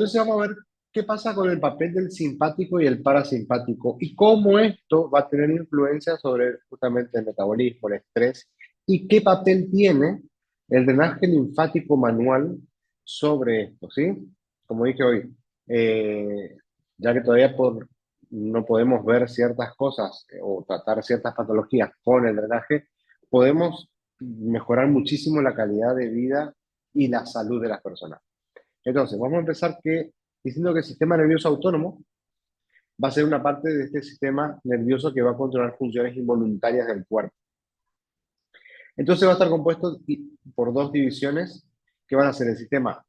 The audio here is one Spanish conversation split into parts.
entonces vamos a ver qué pasa con el papel del simpático y el parasimpático y cómo esto va a tener influencia sobre justamente el metabolismo, el estrés y qué papel tiene el drenaje linfático manual sobre esto, ¿sí? Como dije hoy, ya que todavía no podemos ver ciertas cosas o tratar ciertas patologías con el drenaje, podemos mejorar muchísimo la calidad de vida y la salud de las personas. Entonces, vamos a empezar diciendo que el sistema nervioso autónomo va a ser una parte de este sistema nervioso que va a controlar funciones involuntarias del cuerpo. Entonces va a estar compuesto por dos divisiones que van a ser el sistema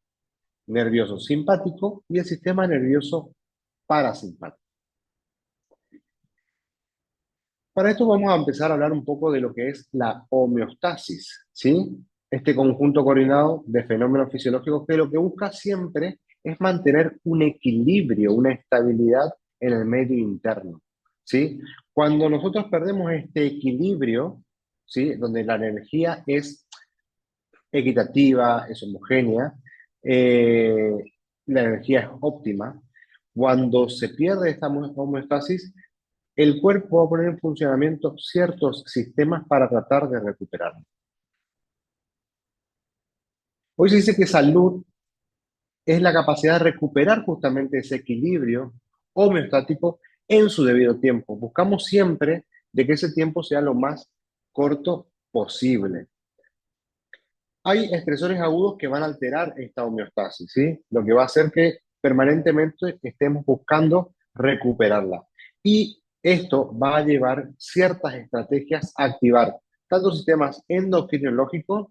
nervioso simpático y el sistema nervioso parasimpático. Para esto vamos a empezar a hablar un poco de lo que es la homeostasis, ¿sí? Este conjunto coordinado de fenómenos fisiológicos que lo que busca siempre es mantener un equilibrio, una estabilidad en el medio interno, ¿sí? Cuando nosotros perdemos este equilibrio, ¿sí? Donde la energía es equitativa, es homogénea, eh, la energía es óptima, cuando se pierde esta homeostasis, el cuerpo va a poner en funcionamiento ciertos sistemas para tratar de recuperarlo. Hoy se dice que salud es la capacidad de recuperar justamente ese equilibrio homeostático en su debido tiempo. Buscamos siempre de que ese tiempo sea lo más corto posible. Hay estresores agudos que van a alterar esta homeostasis, ¿sí? Lo que va a hacer que permanentemente estemos buscando recuperarla. Y esto va a llevar ciertas estrategias a activar tanto sistemas endocrinológicos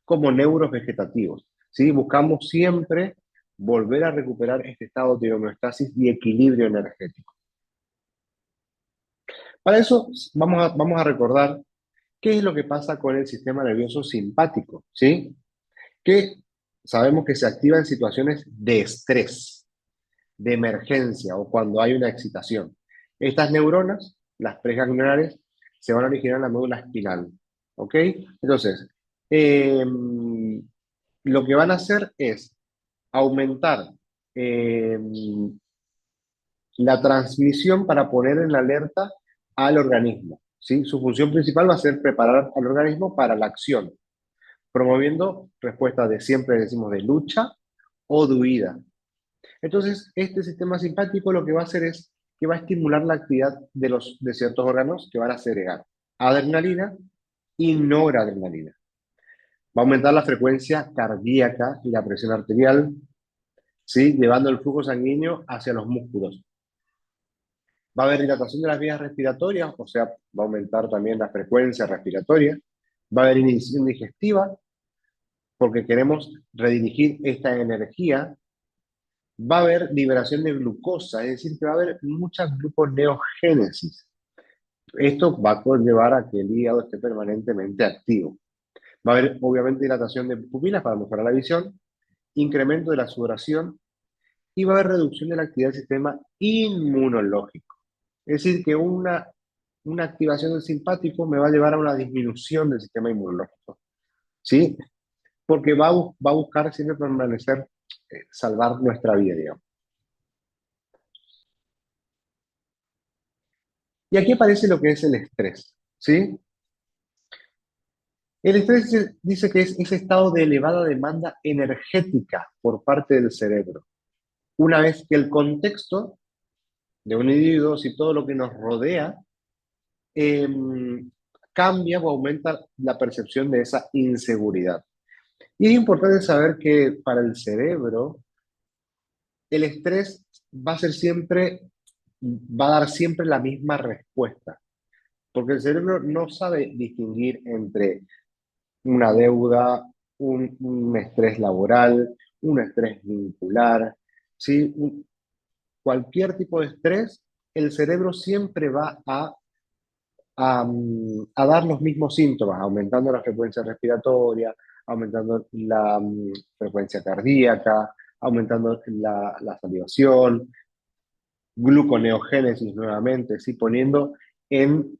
como neurovegetativos, ¿sí? Buscamos siempre volver a recuperar este estado de homeostasis y equilibrio energético. Para eso vamos a recordar qué es lo que pasa con el sistema nervioso simpático, ¿sí? Que sabemos que se activa en situaciones de estrés, de emergencia o cuando hay una excitación. Estas neuronas, las pregangliales, se van a originar en la médula espinal. ¿Ok? Entonces, eh, lo que van a hacer es aumentar eh, la transmisión para poner en alerta al organismo. ¿Sí? Su función principal va a ser preparar al organismo para la acción, promoviendo respuestas de siempre decimos de lucha o de huida. Entonces, este sistema simpático lo que va a hacer es que va a estimular la actividad de ciertos órganos que van a segregar adrenalina y noradrenalina. Va a aumentar la frecuencia cardíaca y la presión arterial, ¿sí? Llevando el flujo sanguíneo hacia los músculos. Va a haber dilatación de las vías respiratorias, o sea, va a aumentar también la frecuencia respiratoria. Va a haber inhibición digestiva, porque queremos redirigir esta energía. Va a haber liberación de glucosa, es decir, que va a haber mucha gluconeogénesis. Esto va a conllevar a que el hígado esté permanentemente activo. Va a haber, obviamente, dilatación de pupilas para mejorar la visión, incremento de la sudoración y va a haber reducción de la actividad del sistema inmunológico. Es decir, que una activación del simpático me va a llevar a una disminución del sistema inmunológico. ¿Sí? Porque va a buscar siempre permanecer, salvar nuestra vida, digamos. Y aquí aparece lo que es el estrés, ¿sí? El estrés dice que es ese estado de elevada demanda energética por parte del cerebro. Una vez que el contexto de un individuo, si todo lo que nos rodea, eh, cambia o aumenta la percepción de esa inseguridad. Y es importante saber que para el cerebro, el estrés va a ser siempre, va a dar siempre la misma respuesta, porque el cerebro no sabe distinguir entre una deuda, un estrés laboral, un estrés vincular, ¿sí? Cualquier tipo de estrés, el cerebro siempre va a dar los mismos síntomas, aumentando la frecuencia respiratoria, aumentando la frecuencia cardíaca, aumentando la salivación, gluconeogénesis nuevamente, ¿sí? Poniendo en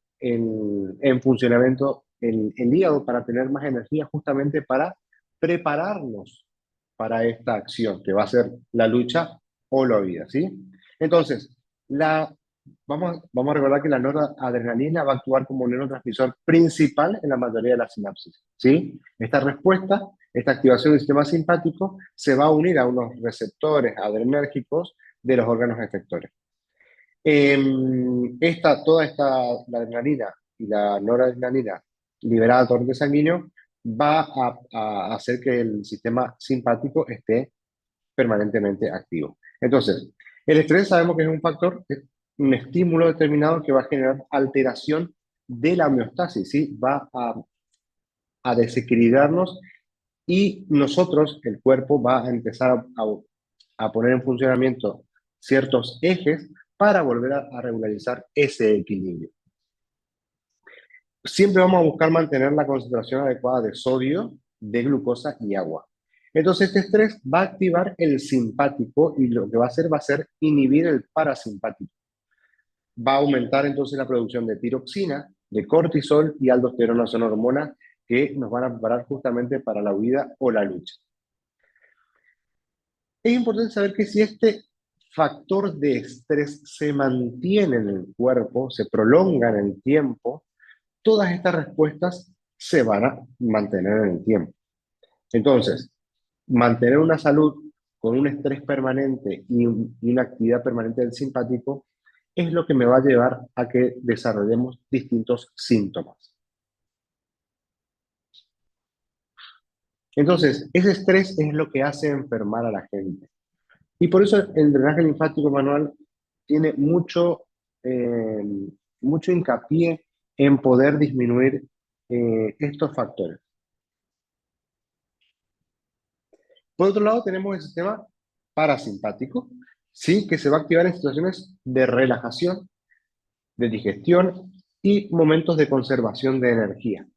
funcionamiento el hígado para tener más energía justamente para prepararnos para esta acción, que va a ser la lucha o la huida, ¿sí? Entonces, vamos a recordar que la noradrenalina va a actuar como neurotransmisor principal en la mayoría de las sinapsis, ¿sí? Esta respuesta, esta activación del sistema simpático se va a unir a unos receptores adrenérgicos de los órganos efectores. La adrenalina y la noradrenalina liberada al torrente sanguíneo va a hacer que el sistema simpático esté permanentemente activo. Entonces, el estrés sabemos que es un factor, es un estímulo determinado que va a generar alteración de la homeostasis, ¿sí? A desequilibrarnos y nosotros, el cuerpo, va a empezar a poner en funcionamiento ciertos ejes para volver a regularizar ese equilibrio. Siempre vamos a buscar mantener la concentración adecuada de sodio, de glucosa y agua. Entonces, este estrés va a activar el simpático y lo que va a hacer inhibir el parasimpático. Va a aumentar entonces la producción de tiroxina, de cortisol y aldosterona, son hormonas que nos van a preparar justamente para la huida o la lucha. Es importante saber que si este factor de estrés se mantiene en el cuerpo, se prolonga en el tiempo, todas estas respuestas se van a mantener en el tiempo. Entonces, mantener una salud con un estrés permanente y una actividad permanente del simpático es lo que me va a llevar a que desarrollemos distintos síntomas. Entonces, ese estrés es lo que hace enfermar a la gente. Y por eso el drenaje linfático manual tiene eh, mucho hincapié en poder disminuir estos factores. Por otro lado, tenemos el sistema parasimpático, ¿sí? Que se va a activar en situaciones de relajación, de digestión y momentos de conservación de energía.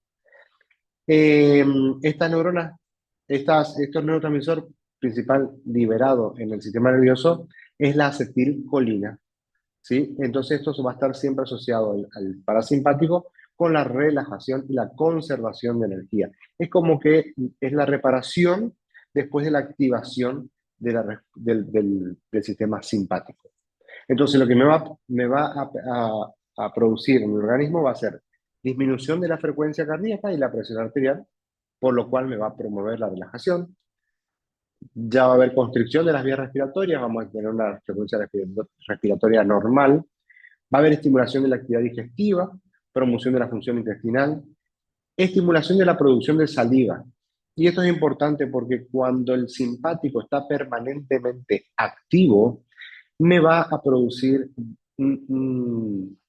Eh, estas neuronas, estos neurotransmisores principal liberado en el sistema nervioso es la acetilcolina, ¿sí? Entonces esto va a estar siempre asociado al parasimpático con la relajación y la conservación de energía. Es como que es la reparación después de la activación del sistema simpático. Entonces lo que me va a producir en mi organismo va a ser disminución de la frecuencia cardíaca y la presión arterial, por lo cual me va a promover la relajación. Ya va a haber constricción de las vías respiratorias, vamos a tener una frecuencia respiratoria normal. Va a haber estimulación de la actividad digestiva, promoción de la función intestinal, estimulación de la producción de saliva. Y esto es importante porque cuando el simpático está permanentemente activo, me va a producir un, un-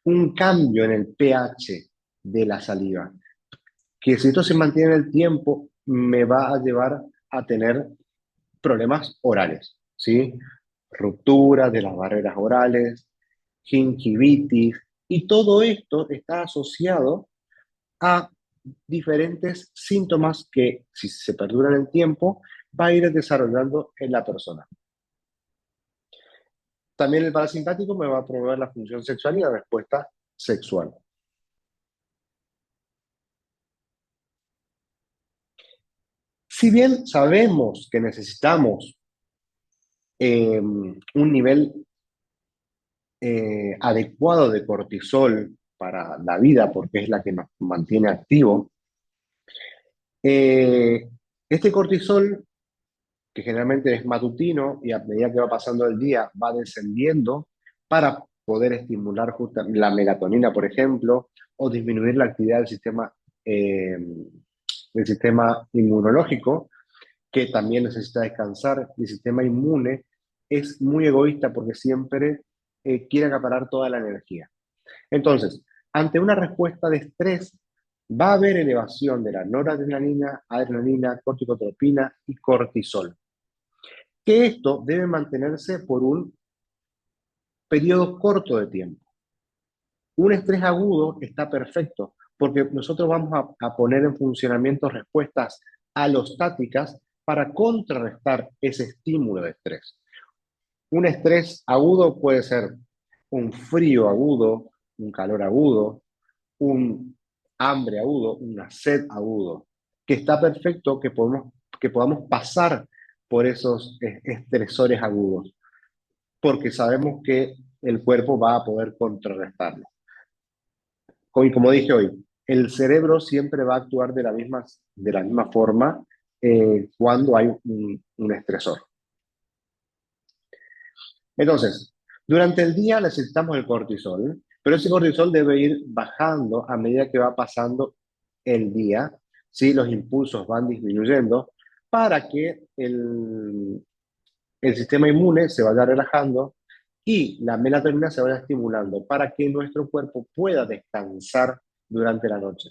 un cambio en el pH de la saliva, que si esto se mantiene en el tiempo, me va a llevar a tener problemas orales, ¿sí? Ruptura de las barreras orales, gingivitis, y todo esto está asociado a diferentes síntomas que, si se perduran en el tiempo, va a ir desarrollando en la persona. También el parasimpático me va a promover la función sexual y la respuesta sexual. Si bien sabemos que necesitamos un nivel adecuado de cortisol para la vida, porque es la que nos mantiene activo, eh, este cortisol, que generalmente es matutino y a medida que va pasando el día va descendiendo para poder estimular la melatonina, por ejemplo, o disminuir la actividad del sistema inmunológico, que también necesita descansar. El sistema inmune es muy egoísta porque siempre quiere acaparar toda la energía. Entonces, ante una respuesta de estrés, va a haber elevación de la noradrenalina, adrenalina, corticotropina y cortisol. Que esto debe mantenerse por un periodo corto de tiempo. Un estrés agudo está perfecto porque nosotros vamos a poner en funcionamiento respuestas alostáticas para contrarrestar ese estímulo de estrés. Un estrés agudo puede ser un frío agudo, un calor agudo, un hambre agudo, una sed agudo, que está perfecto que podamos pasar por esos estresores agudos, porque sabemos que el cuerpo va a poder contrarrestarlo. Y como dije hoy, el cerebro siempre va a actuar de la misma forma cuando hay un estresor. Entonces, durante el día necesitamos el cortisol, pero ese cortisol debe ir bajando a medida que va pasando el día, ¿sí? Los impulsos van disminuyendo para que el sistema inmune se vaya relajando y la melatonina se vaya estimulando para que nuestro cuerpo pueda descansar durante la noche.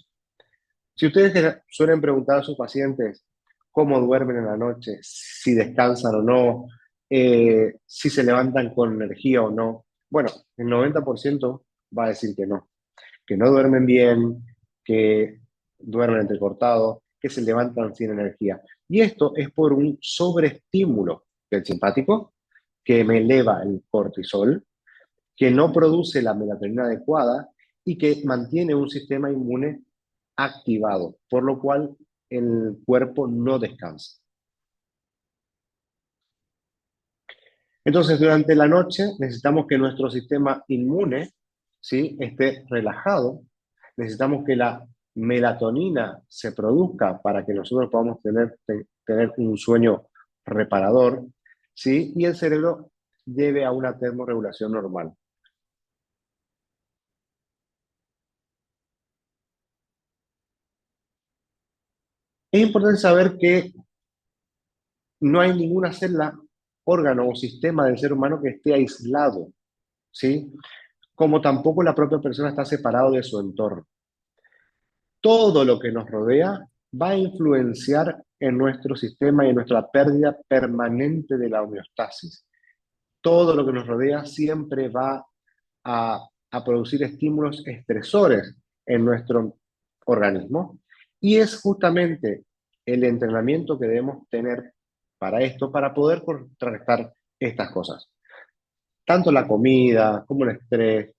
Si ustedes suelen preguntar a sus pacientes cómo duermen en la noche, si descansan o no, si se levantan con energía o no, bueno, el 90% va a decir que no duermen bien, que duermen entrecortados, que se levantan sin energía. Y esto es por un sobreestímulo del simpático que me eleva el cortisol, que no produce la melatonina adecuada y que mantiene un sistema inmune activado, por lo cual el cuerpo no descansa. Entonces, durante la noche necesitamos que nuestro sistema inmune, ¿sí?, esté relajado. Necesitamos que la melatonina se produzca para que nosotros podamos tener un sueño reparador, ¿sí? Y el cerebro lleve a una termorregulación normal. Es importante saber que no hay ninguna célula, órgano o sistema del ser humano que esté aislado, ¿sí? Como tampoco la propia persona está separado de su entorno. Todo lo que nos rodea va a influenciar en nuestro sistema y en nuestra pérdida permanente de la homeostasis. Todo lo que nos rodea siempre va a producir estímulos estresores en nuestro organismo y es justamente el entrenamiento que debemos tener para esto, para poder contrarrestar estas cosas. Tanto la comida como el estrés,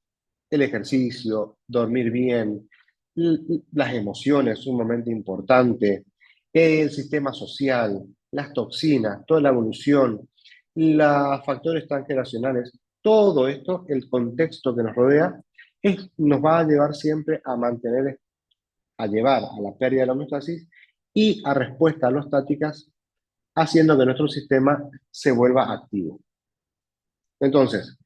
el ejercicio, dormir bien, las emociones, sumamente importante, el sistema social, las toxinas, toda la evolución, los factores transgeneracionales, todo esto, el contexto que nos rodea, nos va a llevar siempre a llevar a la pérdida de la homeostasis y a respuestas alostáticas, haciendo que nuestro sistema se vuelva activo. Entonces,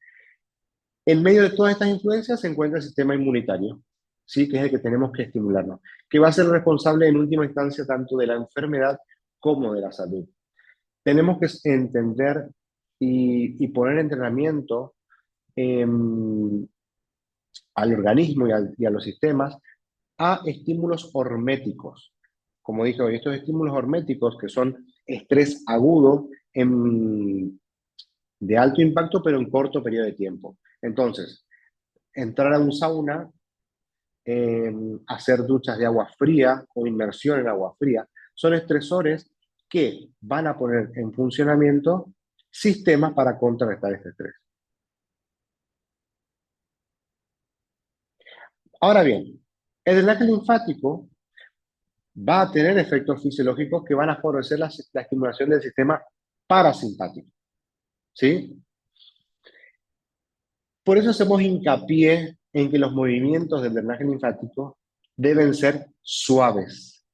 en medio de todas estas influencias se encuentra el sistema inmunitario, ¿sí?, que es el que tenemos que estimularnos, que va a ser responsable en última instancia tanto de la enfermedad como de la salud. Tenemos que entender y poner entrenamiento eh, al organismo y a los sistemas a estímulos horméticos. Como dije hoy, estos estímulos horméticos que son estrés agudo de alto impacto pero en corto periodo de tiempo. Entonces, entrar a un sauna, hacer duchas de agua fría o inmersión en agua fría, son estresores que van a poner en funcionamiento sistemas para contrarrestar este estrés. Ahora bien, el drenaje linfático va a tener efectos fisiológicos que van a favorecer la estimulación del sistema parasimpático, ¿sí? Por eso hacemos hincapié en que los movimientos del drenaje linfático deben ser suaves,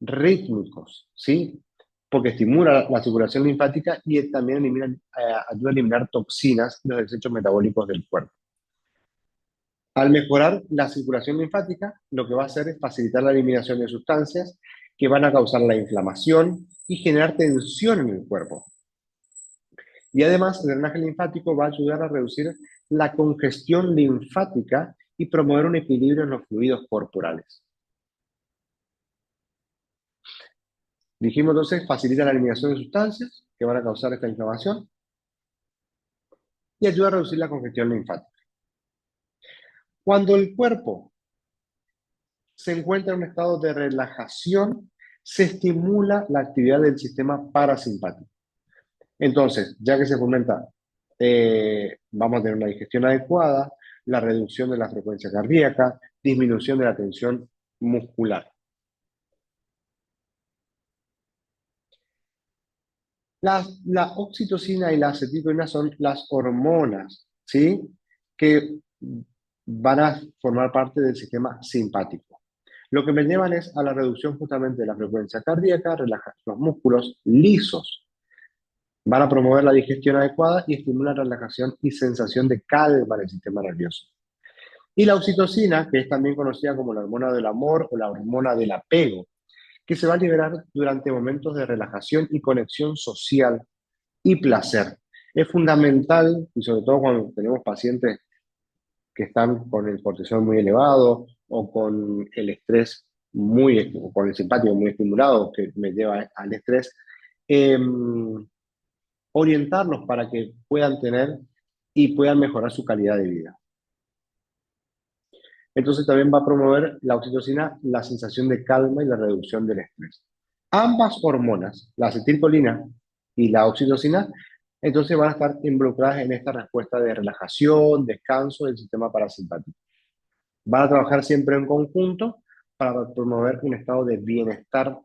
rítmicos, ¿sí? Porque estimula la circulación linfática y también ayuda a eliminar toxinas y los desechos metabólicos del cuerpo. Al mejorar la circulación linfática, lo que va a hacer es facilitar la eliminación de sustancias que van a causar la inflamación y generar tensión en el cuerpo. Y además, el drenaje linfático va a ayudar a reducir la congestión linfática y promover un equilibrio en los fluidos corporales. Dijimos entonces, facilita la eliminación de sustancias que van a causar esta inflamación y ayuda a reducir la congestión linfática. Cuando el cuerpo se encuentra en un estado de relajación, se estimula la actividad del sistema parasimpático. Entonces, ya que se fomenta, vamos a tener una digestión adecuada, la reducción de la frecuencia cardíaca, disminución de la tensión muscular. La oxitocina y la acetilcolina son las hormonas, ¿sí? Que van a formar parte del sistema simpático. Lo que me llevan es a la reducción justamente de la frecuencia cardíaca, relajar los músculos lisos. Van a promover la digestión adecuada y estimulan relajación y sensación de calma en el sistema nervioso. Y la oxitocina, que es también conocida como la hormona del amor o la hormona del apego, que se va a liberar durante momentos de relajación y conexión social y placer. Es fundamental, y sobre todo cuando tenemos pacientes que están con el cortisol muy elevado o con el estrés o con el simpático muy estimulado, que me lleva al estrés, eh, orientarlos para que puedan tener y puedan mejorar su calidad de vida. Entonces también va a promover la oxitocina la sensación de calma y la reducción del estrés. Ambas hormonas, la acetilcolina y la oxitocina, entonces van a estar involucradas en esta respuesta de relajación, descanso del sistema parasimpático. Van a trabajar siempre en conjunto para promover un estado de bienestar.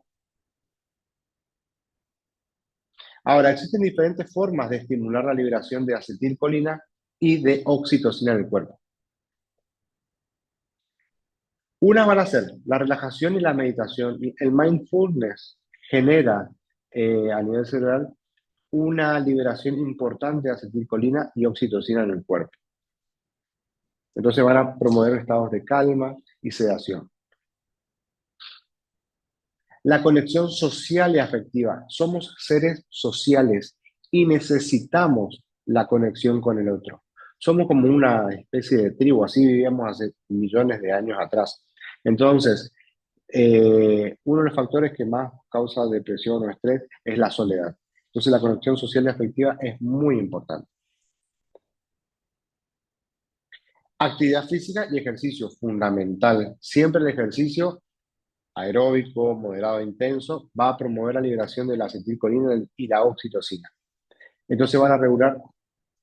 Ahora, existen diferentes formas de estimular la liberación de acetilcolina y de oxitocina en el cuerpo. Una van a ser la relajación y la meditación. Y el mindfulness genera a nivel cerebral una liberación importante de acetilcolina y oxitocina en el cuerpo. Entonces van a promover estados de calma y sedación. La conexión social y afectiva. Somos seres sociales y necesitamos la conexión con el otro. Somos como una especie de tribu, así vivíamos hace millones de años atrás. Entonces, uno de los factores que más causa depresión o estrés es la soledad. Entonces, la conexión social y afectiva es muy importante. Actividad física y ejercicio, fundamental. Siempre el ejercicio aeróbico, moderado e intenso, va a promover la liberación de la acetilcolina y la oxitocina. Entonces van a regular,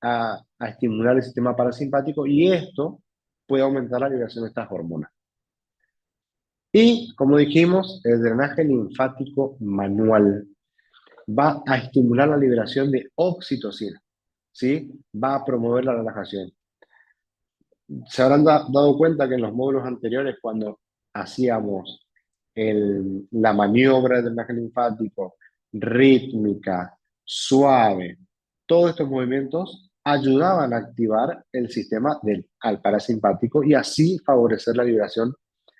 a estimular el sistema parasimpático y esto puede aumentar la liberación de estas hormonas. Y, como dijimos, el drenaje linfático manual va a estimular la liberación de oxitocina, ¿sí? Va a promover la relajación. Se habrán dado cuenta que en los módulos anteriores, cuando hacíamos la maniobra del drenaje linfático, rítmica, suave, todos estos movimientos ayudaban a activar el sistema al parasimpático y así favorecer la liberación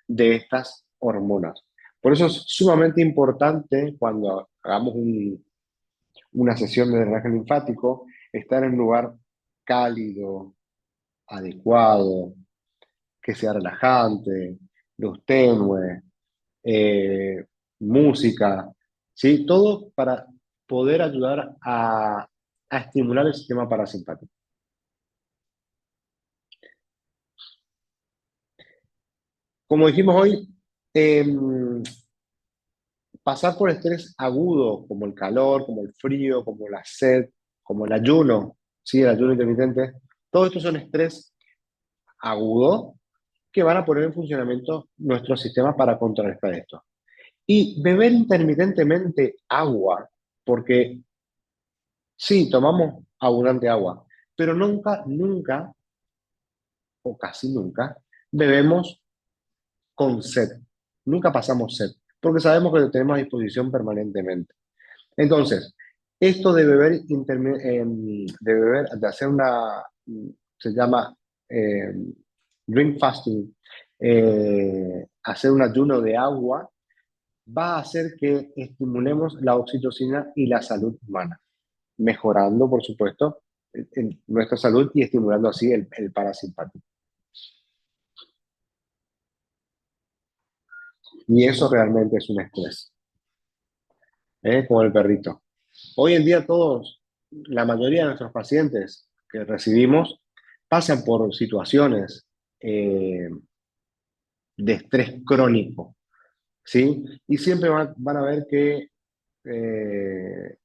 de estas hormonas. Por eso es sumamente importante cuando hagamos una sesión de drenaje linfático, estar en un lugar cálido, adecuado, que sea relajante, luz tenue, eh, música, ¿sí? Todo para poder ayudar a estimular el sistema parasimpático. Como dijimos hoy, pasar por estrés agudo, como el calor, como el frío, como la sed, como el ayuno, ¿sí? El ayuno intermitente, todo esto son estrés agudo que van a poner en funcionamiento nuestro sistema para contrarrestar esto. Y beber intermitentemente agua, porque sí, tomamos abundante agua, pero nunca, nunca, o casi nunca, bebemos con sed. Nunca pasamos sed, porque sabemos que lo tenemos a disposición permanentemente. Entonces, esto de hacer se llama eh, drink fasting, hacer un ayuno de agua, va a hacer que estimulemos la oxitocina y la salud humana, mejorando, por supuesto, nuestra salud y estimulando así el parasimpático. Y eso realmente es un estrés, como el perrito. Hoy en día la mayoría de nuestros pacientes que recibimos pasan por situaciones eh, de estrés crónico, ¿sí? Y siempre van a ver que eh,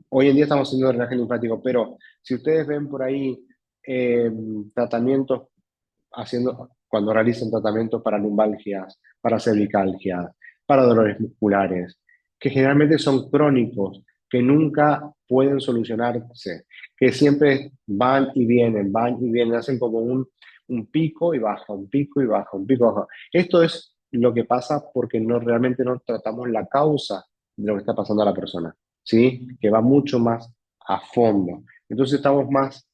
hoy en día estamos haciendo drenaje linfático, pero si ustedes ven por ahí eh, tratamientos cuando realizan tratamientos para lumbalgias, para cervicalgia, para dolores musculares, que generalmente son crónicos, que nunca pueden solucionarse, que siempre van y vienen, hacen como un pico y baja, un pico y baja, un pico y baja. Esto es lo que pasa porque no realmente no tratamos la causa de lo que está pasando a la persona, ¿sí? Que va mucho más a fondo. Entonces estamos más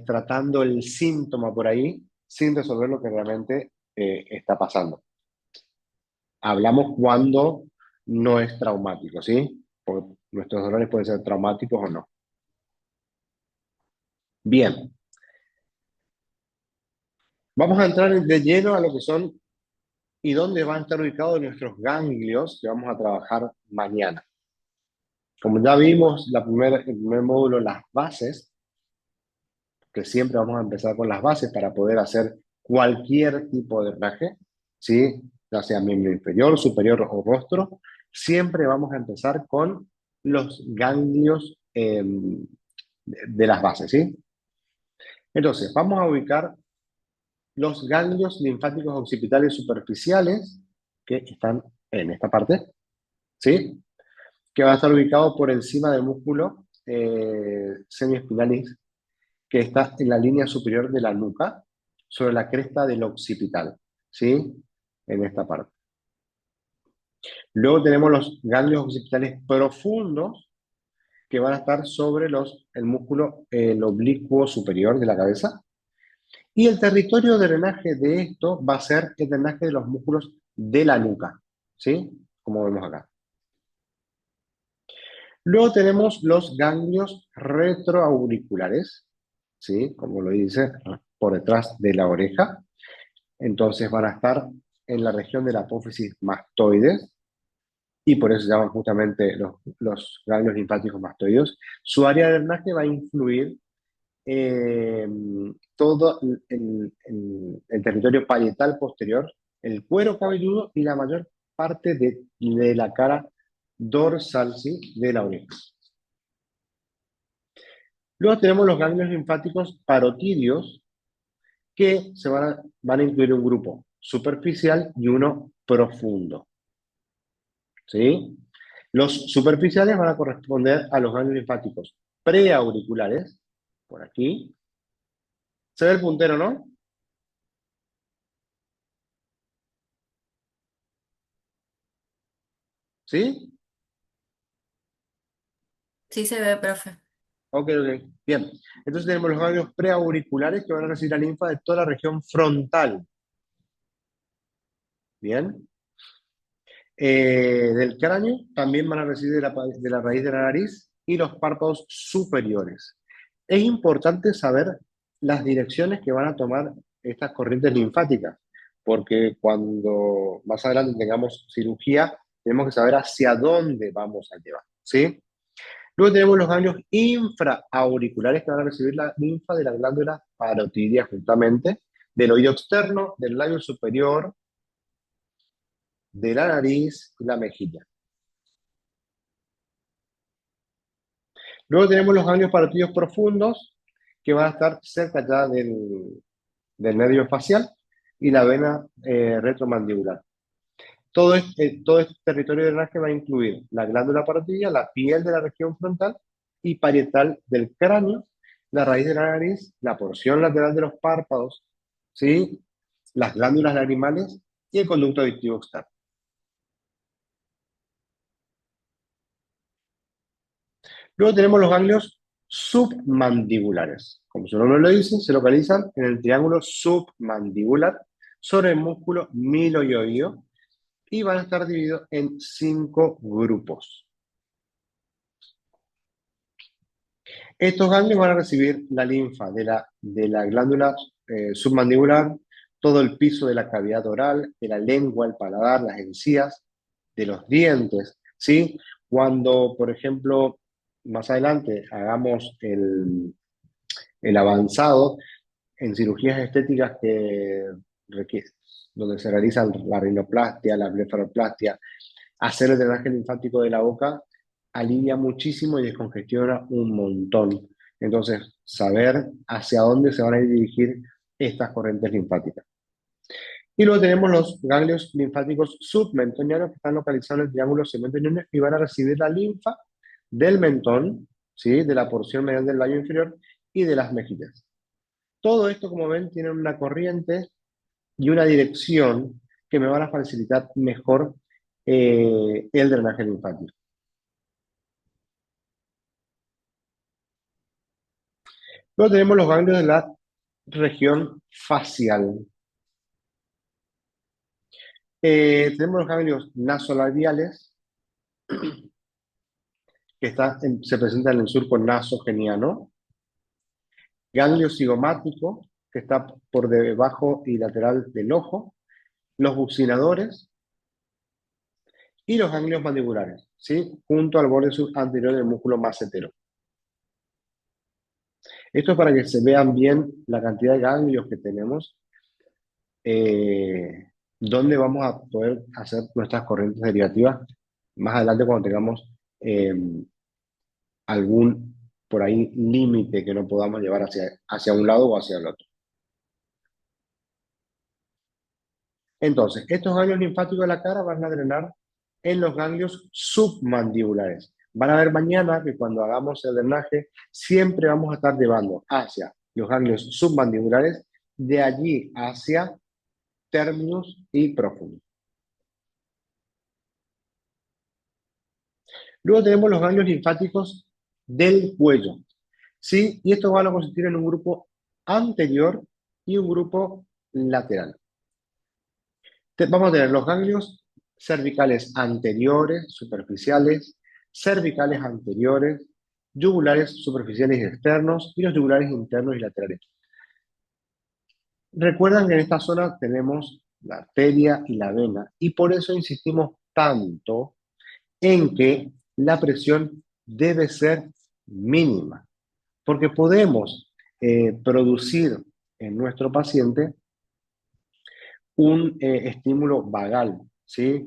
tratando el síntoma por ahí sin resolver lo que realmente está pasando. Hablamos cuando no es traumático, ¿sí? Porque nuestros dolores pueden ser traumáticos o no. Bien, vamos a entrar de lleno a lo que son y dónde van a estar ubicados nuestros ganglios que vamos a trabajar mañana. Como ya vimos el primer módulo, las bases, que siempre vamos a empezar con las bases para poder hacer cualquier tipo de drenaje, ¿sí? Ya sea miembro inferior, superior o rostro, siempre vamos a empezar con los ganglios de las bases, ¿sí? Entonces, vamos a ubicar los ganglios linfáticos occipitales superficiales que están en esta parte, ¿sí? Que va a estar ubicado por encima del músculo semiespinalis que está en la línea superior de la nuca, sobre la cresta del occipital, ¿sí? En esta parte. Luego tenemos los ganglios occipitales profundos, que van a estar sobre el músculo, el oblicuo superior de la cabeza. Y el territorio de drenaje de esto va a ser el drenaje de los músculos de la nuca, ¿sí? Como vemos acá. Luego tenemos los ganglios retroauriculares, ¿sí? Como lo dice, por detrás de la oreja. Entonces van a estar en la región de la apófisis mastoides, y por eso se llaman justamente los ganglios linfáticos mastoides. Su área de drenaje va a influir eh, todo el territorio parietal posterior, el cuero cabelludo y la mayor parte de la cara dorsal, ¿sí? De la oreja. Luego tenemos los ganglios linfáticos parotidios, que van a incluir un grupo superficial y uno profundo, ¿sí? Los superficiales van a corresponder a los ganglios linfáticos preauriculares, por aquí. ¿Se ve el puntero, no? ¿Sí? Sí se ve, profe. Ok, ok. Bien. Entonces tenemos los ganglios preauriculares que van a recibir la linfa de toda la región frontal. Bien. Del cráneo también van a recibir de la raíz de la nariz y los párpados superiores. Es importante saber las direcciones que van a tomar estas corrientes linfáticas, porque cuando más adelante tengamos cirugía, tenemos que saber hacia dónde vamos a llevar, ¿sí? Luego tenemos los ganglios infraauriculares que van a recibir la linfa de la glándula parotidia, justamente, del oído externo, del labio superior, de la nariz y la mejilla. Luego tenemos los ganglios parotidios profundos, que van a estar cerca ya del nervio facial y la vena retromandibular. Todo este territorio de drenaje va a incluir la glándula parotidia, la piel de la región frontal y parietal del cráneo, la raíz de la nariz, la porción lateral de los párpados, ¿sí? Las glándulas lagrimales y el conducto auditivo externo. Luego tenemos los ganglios submandibulares. Como su nombre lo dice, se localizan en el triángulo submandibular sobre el músculo miloioideo y van a estar divididos en 5 grupos. Estos ganglios van a recibir la linfa de la glándula submandibular, todo el piso de la cavidad oral, de la lengua, el paladar, las encías, de los dientes, ¿sí? Cuando, por ejemplo, más adelante hagamos el avanzado en cirugías estéticas donde se realizan la rinoplastia, la blefaroplastia, hacer el drenaje linfático de la boca alivia muchísimo y descongestiona un montón. Entonces, saber hacia dónde se van a dirigir estas corrientes linfáticas. Y luego tenemos los ganglios linfáticos submentonianos que están localizados en el triángulo submentonio y van a recibir la linfa del mentón, ¿sí? De la porción medial del labio inferior y de las mejillas. Todo esto, como ven, tiene una corriente y una dirección que me van a facilitar mejor el drenaje linfático. Luego tenemos los ganglios de la región facial. Tenemos los ganglios nasolabiales, que se presentan en el surco nasogeniano. Ganglio cigomático, que está por debajo y lateral del ojo. Los buccinadores y los ganglios mandibulares, ¿sí? Junto al borde anterior del músculo macetero. Esto es para que se vean bien la cantidad de ganglios que tenemos, donde vamos a poder hacer nuestras corrientes derivativas más adelante cuando tengamos eh, algún por ahí límite que no podamos llevar hacia un lado o hacia el otro. Entonces, estos ganglios linfáticos de la cara van a drenar en los ganglios submandibulares. Van a ver mañana que cuando hagamos el drenaje, siempre vamos a estar llevando hacia los ganglios submandibulares, de allí hacia términos y profundos. Luego tenemos los ganglios linfáticos del cuello, ¿sí? Y estos van a consistir en un grupo anterior y un grupo lateral. Vamos a tener los ganglios cervicales anteriores, superficiales, cervicales anteriores, yugulares superficiales y externos, y los yugulares internos y laterales. Recuerdan que en esta zona tenemos la arteria y la vena, y por eso insistimos tanto en que la presión debe ser mínima, porque podemos producir en nuestro paciente un estímulo vagal, ¿sí?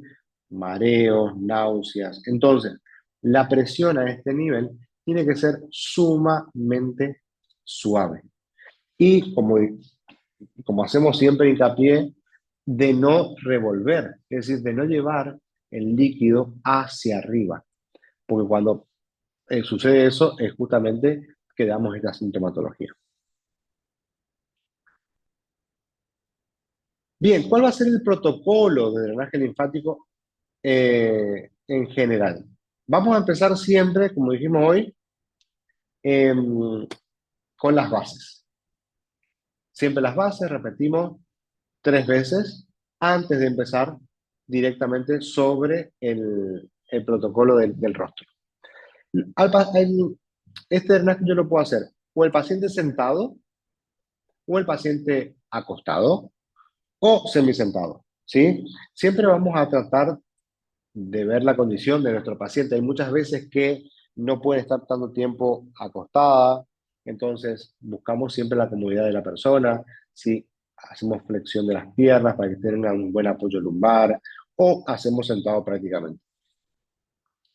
Mareos, náuseas. Entonces, la presión a este nivel tiene que ser sumamente suave. Y como hacemos siempre hincapié, de no revolver, es decir, de no llevar el líquido hacia arriba, porque cuando sucede eso es justamente que damos esta sintomatología. Bien, ¿cuál va a ser el protocolo de drenaje linfático en general? Vamos a empezar siempre, como dijimos hoy, em, con las bases. Siempre las bases, repetimos 3 veces antes de empezar directamente sobre el protocolo del rostro. Al pa- el- este drenaje yo lo puedo hacer o el paciente sentado, o el paciente acostado, o semisentado, ¿sí? Siempre vamos a tratar de ver la condición de nuestro paciente. Hay muchas veces que no puede estar tanto tiempo acostada, entonces buscamos siempre la comodidad de la persona, si hacemos flexión de las piernas para que tengan un buen apoyo lumbar o hacemos sentado prácticamente.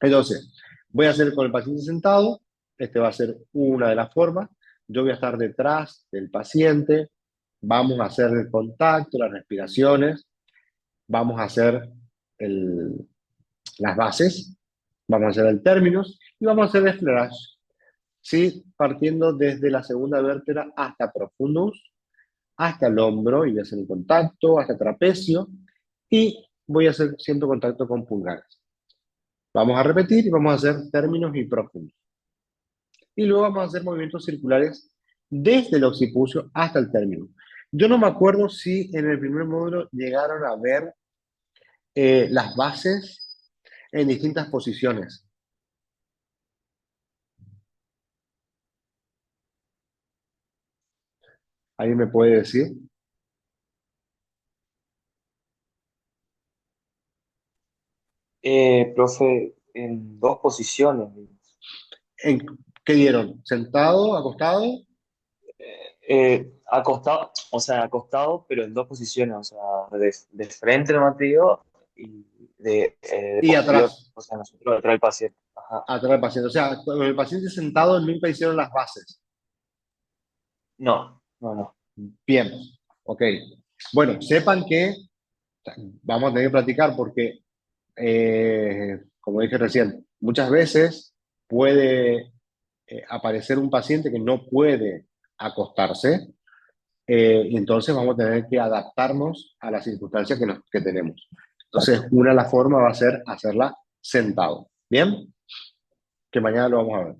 Entonces, voy a hacer con el paciente sentado, este va a ser una de las formas, yo voy a estar detrás del paciente, vamos a hacer el contacto, las respiraciones, vamos a hacer el, las bases, vamos a hacer el términos y vamos a hacer el flash, ¿sí? Partiendo desde la segunda vértebra hasta profundus, hasta el hombro y voy a hacer el contacto, hasta trapecio y voy a hacer siempre contacto con pulgares. Vamos a repetir y vamos a hacer términos y profundos. Y luego vamos a hacer movimientos circulares desde el occipucio hasta el término. Yo no me acuerdo si en el primer módulo llegaron a ver las bases en distintas posiciones. ¿Alguien me puede decir? Profe, en dos posiciones. ¿En, ¿Qué dieron? ¿Sentado, acostado Acostado, o sea, acostado, pero en dos posiciones, o sea, de frente lo te digo, y de y posterior, atrás? o sea, nosotros detrás del paciente. Ajá. Atrás del paciente. O sea, con el paciente sentado nunca hicieron las bases. No, no, no. Bien, ok. Bueno, sepan que vamos a tener que practicar porque, como dije recién, muchas veces puede aparecer un paciente que no puede acostarse, y entonces vamos a tener que adaptarnos a las circunstancias que tenemos. Entonces, una de las formas va a ser hacerla sentado. ¿Bien? Que mañana lo vamos a ver.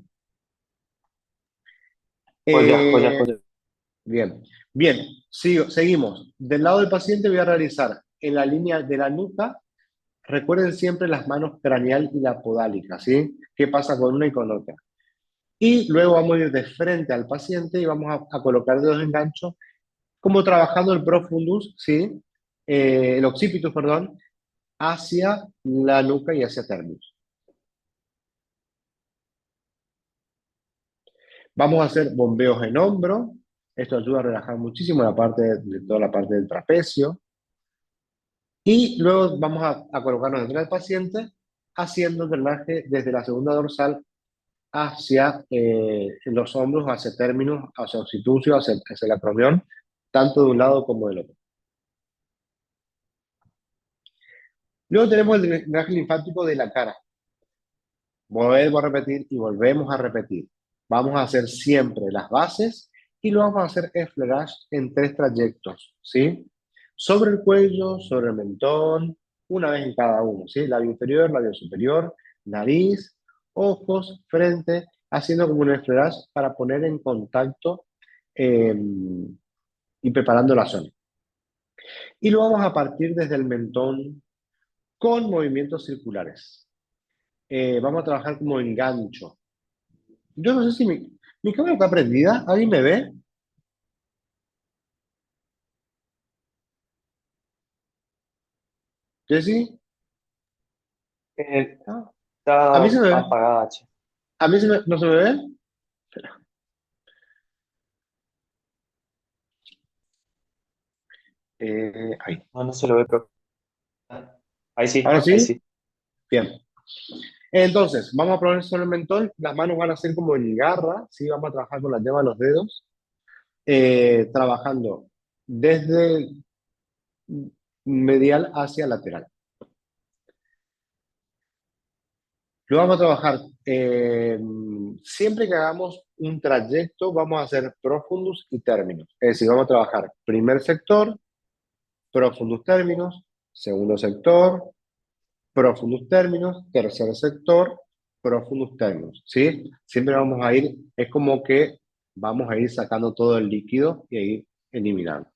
Joya, joya, Eh, joya. bien, bien, seguimos. Del lado del paciente voy a realizar en la línea de la nuca, recuerden siempre las manos craneal y la podálica, ¿sí? ¿Qué pasa con una y con otra? Y luego vamos a ir de frente al paciente y vamos a colocar dedos en gancho, como trabajando el profundus, ¿sí? El occipitus, perdón, hacia la nuca y hacia terminus. Vamos a hacer bombeos en hombro. Esto ayuda a relajar muchísimo toda la parte del trapecio. Y luego vamos a colocarnos detrás del paciente haciendo el drenaje desde la segunda dorsal hacia los hombros, hacia términos, hacia occipucio, hacia el acromión, tanto de un lado como del otro. Luego tenemos el drenaje linfático de la cara. Volvemos a repetir y volvemos a repetir. Vamos a hacer siempre las bases y lo vamos a hacer effleurage en 3 trayectos, ¿sí? Sobre el cuello, sobre el mentón, una vez en cada uno, ¿sí? Labio inferior, labio superior, nariz, ojos, frente, haciendo como un effleurage para poner en contacto eh, y preparando la zona. Y lo vamos a partir desde el mentón con movimientos circulares. Vamos a trabajar como engancho. Yo no sé si mi cámara está prendida. ¿Alguien me ve? ¿Jessy? Ah, ¿A mí Está se me ve? apagada, che. ¿A mí no se me ve? Ahí. No, no se lo ve, pero. Ahí sí, ¿Ahora ahí sí? sí. Bien. Entonces, vamos a poner sobre el mentón. Las manos van a ser como en garra, ¿sí? Vamos a trabajar con la yema de los dedos, trabajando desde medial hacia lateral. Lo vamos a trabajar. Siempre que hagamos un trayecto, vamos a hacer profundus y términos. Es decir, vamos a trabajar primer sector, profundus términos, segundo sector, profundus términos, tercer sector, profundus términos, ¿sí? Siempre vamos a ir, es como que vamos a ir sacando todo el líquido y a ir eliminando.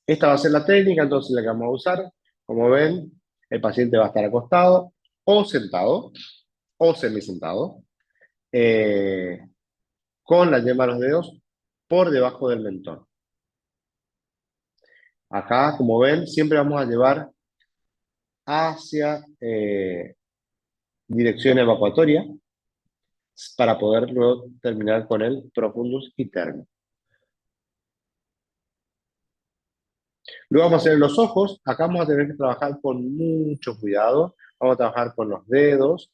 Esta va a ser la técnica, entonces la que vamos a usar. Como ven, el paciente va a estar acostado o sentado o semisentado, eh, con la yema de los dedos por debajo del mentón. Acá, como ven, siempre vamos a llevar hacia dirección evacuatoria para poder luego terminar con el profundus y término. Luego vamos a hacer los ojos. Acá vamos a tener que trabajar con mucho cuidado. Vamos a trabajar con los dedos,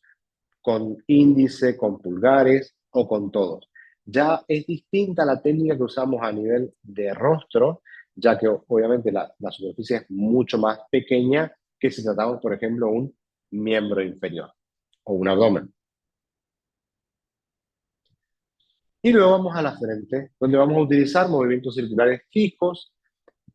con índice, con pulgares o con todos. Ya es distinta la técnica que usamos a nivel de rostro, ya que obviamente la superficie es mucho más pequeña que si tratamos, por ejemplo, un miembro inferior o un abdomen. Y luego vamos a la frente, donde vamos a utilizar movimientos circulares fijos,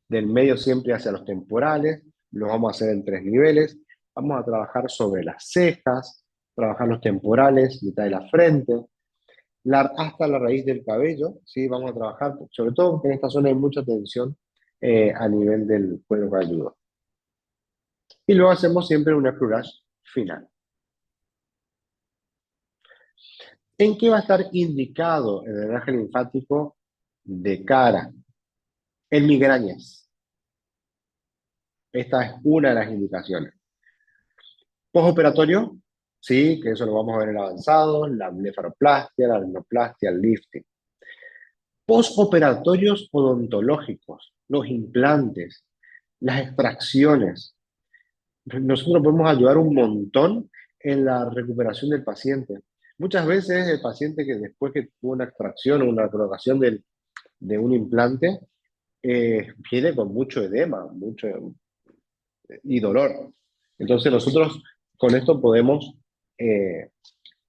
del medio siempre hacia los temporales, los vamos a hacer en 3 niveles. Vamos a trabajar sobre las cejas, trabajar los temporales, mitad de la frente, hasta la raíz del cabello, ¿sí? Vamos a trabajar, sobre todo porque en esta zona hay mucha tensión a nivel del cuero cabelludo. Y luego hacemos siempre un effleurage final. ¿En qué va a estar indicado el drenaje linfático de cara? En migrañas. Esta es una de las indicaciones. Postoperatorio, sí, que eso lo vamos a ver en avanzado, la blefaroplastia, la rinoplastia, el lifting. Postoperatorios odontológicos, los implantes, las extracciones. Nosotros podemos ayudar un montón en la recuperación del paciente. Muchas veces el paciente que después que tuvo una extracción o una colocación de un implante, viene con mucho edema, mucho y dolor. Entonces nosotros Con esto podemos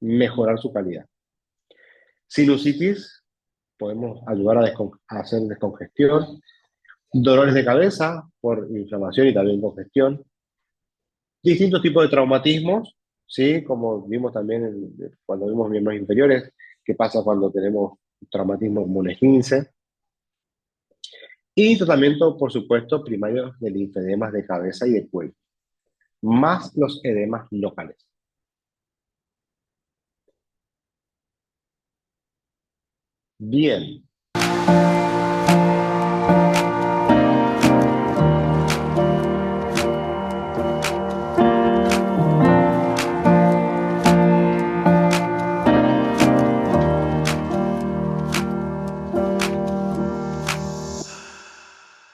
mejorar su calidad. Sinusitis, podemos ayudar a hacer descongestión. Dolores de cabeza por inflamación y también congestión. Distintos tipos de traumatismos, ¿sí? Como vimos también cuando vimos miembros inferiores, qué pasa cuando tenemos traumatismo como un esguince. Y tratamiento, por supuesto, primario de linfedemas de cabeza y de cuello, más los edemas locales. Bien,